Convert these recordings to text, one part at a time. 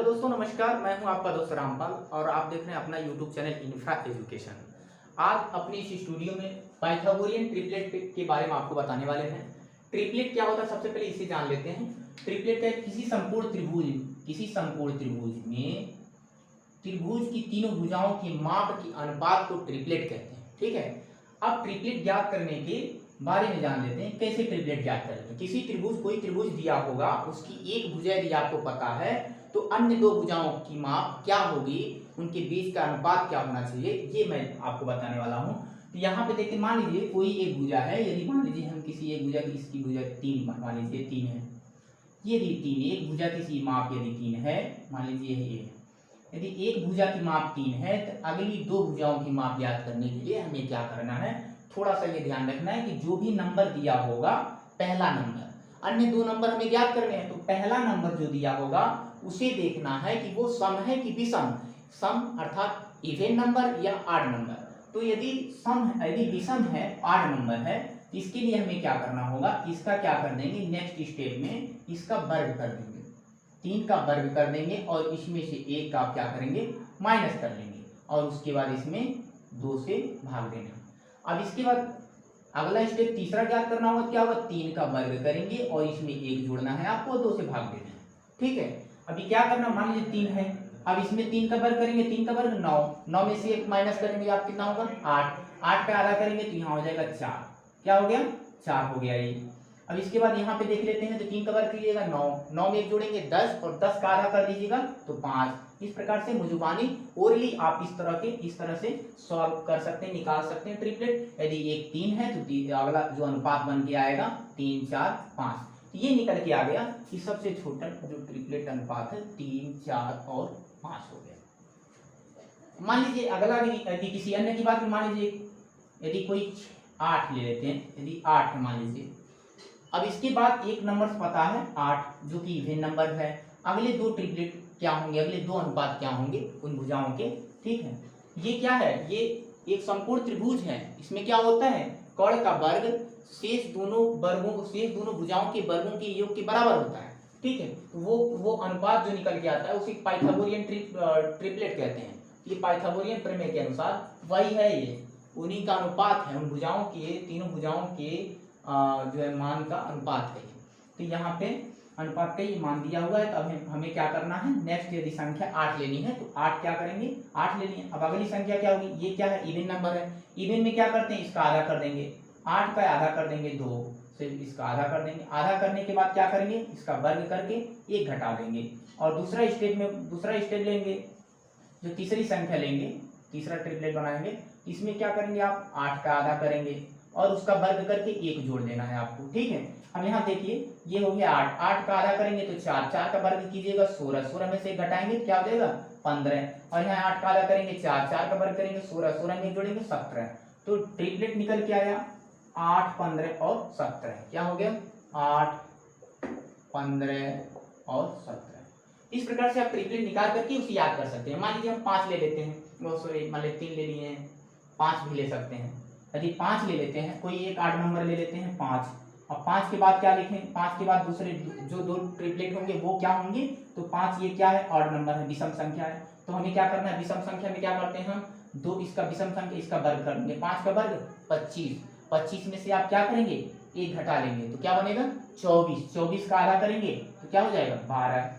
दोस्तों नमस्कार, मैं हूं आपका दोस्त रामपाल और आप देख रहे हैं अपना यूट्यूब चैनल इन्फ्रा एजुकेशन। आज अपनी इस स्टूडियो में पाइथागोरियन ट्रिपलेट के बारे में आपको बताने वाले हैं। ट्रिपलेट क्या होता है सबसे पहले इसे जान लेते हैं। ट्रिपलेट का किसी संपूर्ण त्रिभुज में त्रिभुज की तीनों भुजाओं की माप की अनुपात को ट्रिपलेट कहते हैं। ठीक है, अब ट्रिपलेट ज्ञात करने के बारे में जान लेते हैं। कैसे ट्रिपलेट ज्ञात करेंगे। किसी त्रिभुज कोई त्रिभुज दिया होगा, उसकी एक भुजा यदि आपको पता है तो अन्य दो भुजाओं की माप क्या होगी, उनके बीच का अनुपात क्या होना चाहिए, ये मैं आपको बताने वाला हूँ। तो यहाँ पे देखते, मान लीजिए कोई एक भुजा है, यदि मान लीजिए हम किसी एक भुजा की, इसकी भुजा 3 मान लीजिए 3 है, यदि 3 एक भुजा की माप यदि 3 है, मान लीजिए ये, यदि एक भुजा की माप 3 है तो अगली दो भुजाओं की माप ज्ञात करने के लिए हमें क्या करना है, थोड़ा सा ये ध्यान रखना है कि जो भी नंबर दिया होगा, पहला नंबर, अन्य दो नंबर हमें ज्ञात करने हैं, तो पहला नंबर जो दिया होगा उसे देखना है कि वो सम है कि विषम। सम अर्थात इवन नंबर या ऑड नंबर। तो यदि विषम है, ऑड नंबर है, इसके लिए हमें क्या करना होगा, इसका क्या कर देंगे, नेक्स्ट स्टेप में इसका वर्ग कर देंगे, 3 का वर्ग कर देंगे और इसमें से 1 का आप क्या करेंगे, माइनस कर लेंगे और उसके बाद इसमें 2 से भाग देना। अब इसके बाद अगला स्टेप तीसरा ज्ञात करना होगा, क्या होगा, 3 का वर्ग करेंगे और इसमें 1 जोड़ना है आपको, 2 से भाग देना है। ठीक है, अभी क्या करना, मान लीजिए 3 है, अब इसमें 3 का वर्ग करेंगे, 3 का वर्ग 9, 9 में से 1 माइनस करेंगे, आप कितना होगा 8, 8 का आधा करेंगे तो यहाँ हो जाएगा 4, क्या हो गया 4 हो गया ये। अब इसके बाद यहाँ पे देख लेते हैं, तो 3 का वर्ग कीजिएगा 9, 9 में 1 जोड़ेंगे 10 और 10 का आधा कर दीजिएगा तो 5। इस प्रकार से मुजुबानी ओरली आप इस तरह से सॉल्व कर सकते हैं, निकाल सकते हैं ट्रिपलेट। यदि एक 3 है तो अगला जो अनुपात बन के आएगा 3 4 5, ये निकल के आ गया कि सबसे छोटा जो ट्रिपलेट अनुपात है 3 4 और 5 हो गया। मान लीजिए अगला भी यदि किसी अन्य की बात में, मान लीजिए यदि कोई 8 ले लेते हैं, यदि 8 है मान लीजिए, अब इसके बाद एक नंबर पता है 8 जो कि इवन नंबर है, अगले दो ट्रिपलेट क्या होंगे, अगले दो अनुपात क्या होंगे उन भुजाओं के। ठीक है, ये क्या है, ये एक संपूर्ण त्रिभुज है, इसमें क्या होता है, कर्ण का वर्ग शेष दोनों भुजाओं के वर्गों के योग के बराबर होता है। ठीक है, तो वो अनुपात जो निकल के आता है उसे पाइथागोरियन ट्रिपलेट कहते हैं। ये पाइथागोरियन प्रमेय के अनुसार वही है, ये उन्हीं का अनुपात है, उन भुजाओं के, तीनों भुजाओं के जो है मान का अनुपात है। तो यहाँ पे अनुपात का ये मान दिया हुआ है, तो अब हमें क्या करना है, नेक्स्ट यदि संख्या 8 लेनी है तो 8 क्या करेंगे, 8 लेनी है। अब अगली संख्या क्या होगी, ये क्या है, इवन नंबर है, इवन में क्या करते हैं, इसका आधा कर देंगे, 8 का आधा कर देंगे 2 से, इसका आधा कर देंगे, आधा करने के बाद क्या करेंगे, इसका वर्ग करके 1 घटा देंगे और दूसरा स्टेप लेंगे, जो तीसरी संख्या लेंगे, तीसरा ट्रिपलेट बनाएंगे, इसमें क्या करेंगे आप 8 का आधा करेंगे और उसका वर्ग करके 1 जोड़ देना है आपको। ठीक है, अब यहाँ देखिए ये हो गया 8, 8 का आधा करेंगे तो 4, 4 का वर्ग कीजिएगा 16, 16 में से 1 घटाएंगे क्या हो जाएगा 15 और यहाँ 8 का आधा करेंगे 4, 4 का वर्ग करेंगे 16, 16 में जोड़ेंगे 17। तो ट्रिपलेट निकल के आया 8 15 और 17, क्या हो गया 8 15 और 17। इस प्रकार से आप ट्रिपलेट निकाल करके उसे याद कर सकते हैं। मान लीजिए हम 5 ले लेते हैं, मान लीजिए 3 ले लिए हैं, 5 भी ले सकते हैं। यदि 5 ले लेते हैं, कोई एक 8 नंबर ले लेते हैं 5, अब 5 के बाद क्या लिखें, 5 के बाद दूसरे जो दो ट्रिपलेट होंगे वो क्या होंगे, तो 5 ये क्या है, ऑड नंबर है, विषम संख्या है। तो हमें क्या करना है, विषम संख्या में क्या करते हैं हम, 2 इसका विषम संख्या, इसका वर्ग कर देंगे, 5 का वर्ग 25, 25 में से आप क्या करेंगे 1 घटा लेंगे तो क्या बनेगा 24, 24 का आधा करेंगे तो क्या हो जाएगा 12,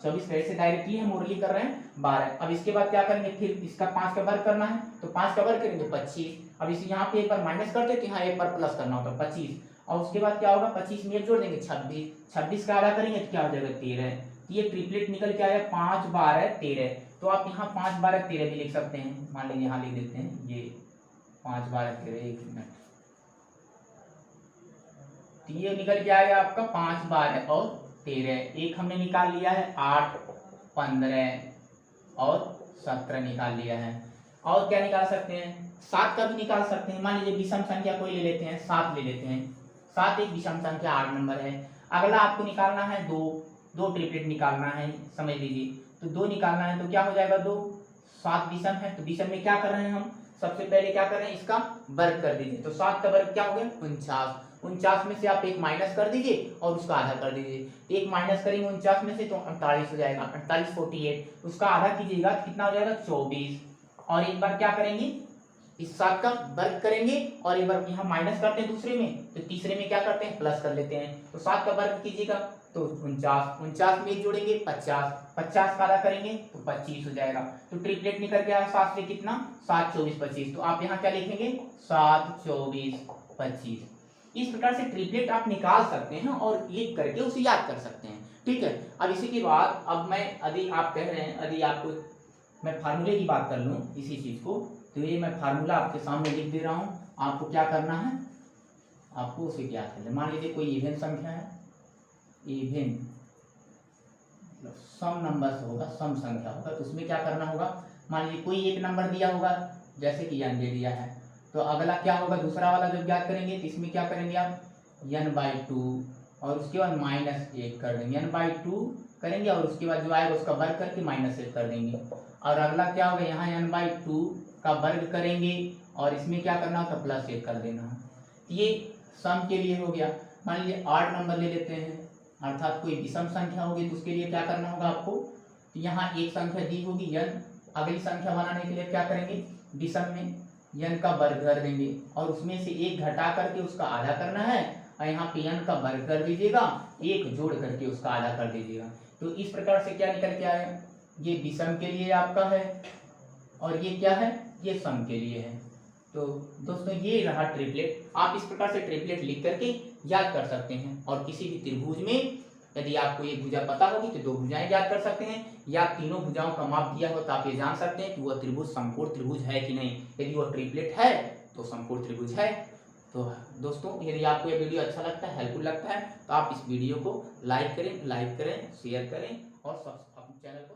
24 वैसे डायरेक्टली हम ओरली कर रहे हैं 12। अब इसके बाद क्या करेंगे, फिर इसका 5 का वर्ग करना है तो 5 का वर्ग करेंगे 25, अब इसे यहाँ पे एक बार माइनस करते हैं कि हाँ एक बार प्लस करना होता है 25, और उसके बाद क्या होगा 25 में 1 जोड़ देंगे 26, 26 का आधा करेंगे तो क्या हो जाएगा 13। तो ये ट्रिपलेट निकल के आया 5 12 13। तो आप यहाँ 5 12 13 भी लिख सकते हैं, मान लीजिए यहाँ लिख देते हैं ये 5 12 13, एक मिनट, तो ये निकल के आएगा आपका 5 12 और 13। एक हमने निकाल लिया है 8 15 और 17 निकाल लिया है। और क्या निकाल सकते हैं, 7 का भी निकाल सकते हैं। मान लीजिए विषम संख्या कोई ले लेते हैं, 7 ले लेते हैं, 7 एक विषम संख्या 8 नंबर है। अगला आपको निकालना है 2 ट्रिपलेट निकालना है, समझ लीजिए, तो 2 निकालना है तो क्या हो जाएगा 2, 7 विषम है, तो विषम में क्या कर रहे हैं हम, सबसे पहले क्या कर रहे हैं, इसका वर्ग कर दीजिए, तो 7 का वर्ग क्या हो गया 49, 49 में से आप एक माइनस कर दीजिए और उसका आधा कर दीजिए। एक माइनस करेंगे 49 में से तो 48 हो जाएगा, 48 48, उसका आधा कीजिएगा तो कितना हो जाएगा 24। और एक बार क्या करेंगे, इस 7 का वर्ग करेंगे और एक बार यहाँ माइनस करते हैं दूसरे में, तो तीसरे में क्या करते हैं प्लस कर लेते हैं। तो 7 का वर्ग कीजिएगा तो 49 में एक जोड़ेंगे 50, 50 का आधा करेंगे तो 25 हो जाएगा। तो ट्रिपलेट निकल गया 7 से कितना 7 24 25। तो आप यहाँ क्या लिखेंगे 7 24 25। इस प्रकार से ट्रिपलेट आप निकाल सकते हैं और लिख करके उसे याद कर सकते हैं। ठीक है, अब इसी के बाद अब मैं यदि आप कह रहे हैं यदि आपको मैं फार्मूले की बात कर लूँ इसी चीज को, तो ये मैं फार्मूला आपके सामने लिख दे रहा हूँ। आपको क्या करना है, आपको उसे ज्ञात करना है। मान लीजिए कोई इवन संख्या है, इवन मतलब सम नंबर होगा, सम संख्या होगा, तो उसमें क्या करना होगा, मान लीजिए कोई एक नंबर दिया होगा जैसे कि n दे दिया है, तो अगला क्या होगा दूसरा वाला जब ज्ञात करेंगे तो इसमें क्या करेंगे आप n/2 और उसके बाद -1 कर देंगे, n/2 करेंगे और उसके बाद जो आएगा उसका वर्ग करके -1 कर देंगे। और अगला क्या होगा यहाँ n/2 का वर्ग करेंगे और इसमें क्या करना होगा +1 कर देना। ये सम के लिए हो गया। मान लीजिए 8 नंबर ले लेते हैं, अर्थात कोई विषम संख्या होगी तो उसके लिए क्या करना होगा आपको, तो यहाँ एक संख्या दी होगी n, अगली संख्या बनाने के लिए क्या करेंगे विषम में n का वर्ग कर देंगे और उसमें से एक घटा करके उसका आधा करना है और यहाँ पे n का वर्ग कर दीजिएगा, एक जोड़ करके उसका आधा कर दीजिएगा। तो इस प्रकार से क्या निकल के आया, ये विषम के लिए आपका है और ये क्या है, ये सम के लिए है। तो दोस्तों ये रहा ट्रिपलेट। आप इस प्रकार से ट्रिपलेट लिख करके याद कर सकते हैं और किसी भी त्रिभुज में यदि आपको एक भुजा पता होगी तो दो भुजाएं याद कर सकते हैं, या तीनों भुजाओं का माप दिया हो तो आप ये जान सकते हैं कि वह त्रिभुज समकोण त्रिभुज है कि नहीं। यदि वह ट्रिपलेट है तो समकोण त्रिभुज है। तो दोस्तों यदि आपको यह वीडियो अच्छा लगता है, हेल्पफुल लगता है, तो आप इस वीडियो को लाइक करें, शेयर करें और अपने चैनल को